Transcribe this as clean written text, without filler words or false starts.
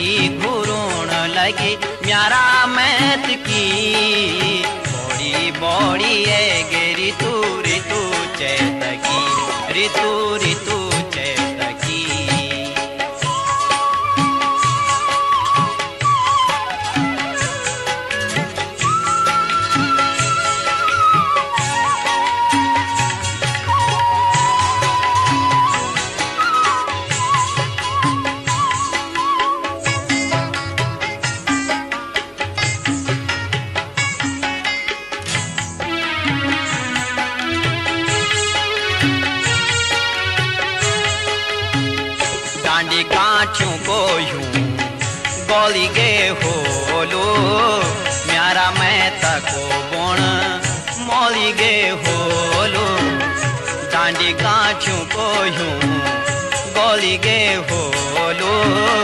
घड़ी घुरोण लगी म्यारा मैत की बड़ी बड़ी है गे ऋतु ऋतु चैत की ऋतु ऋतु चैत की। डांडी कांचों को यूं बोली गे होलो म्यारा मैं तको बोण मोली गे होलो। डांडी कांचों को यूं बोली गे होलो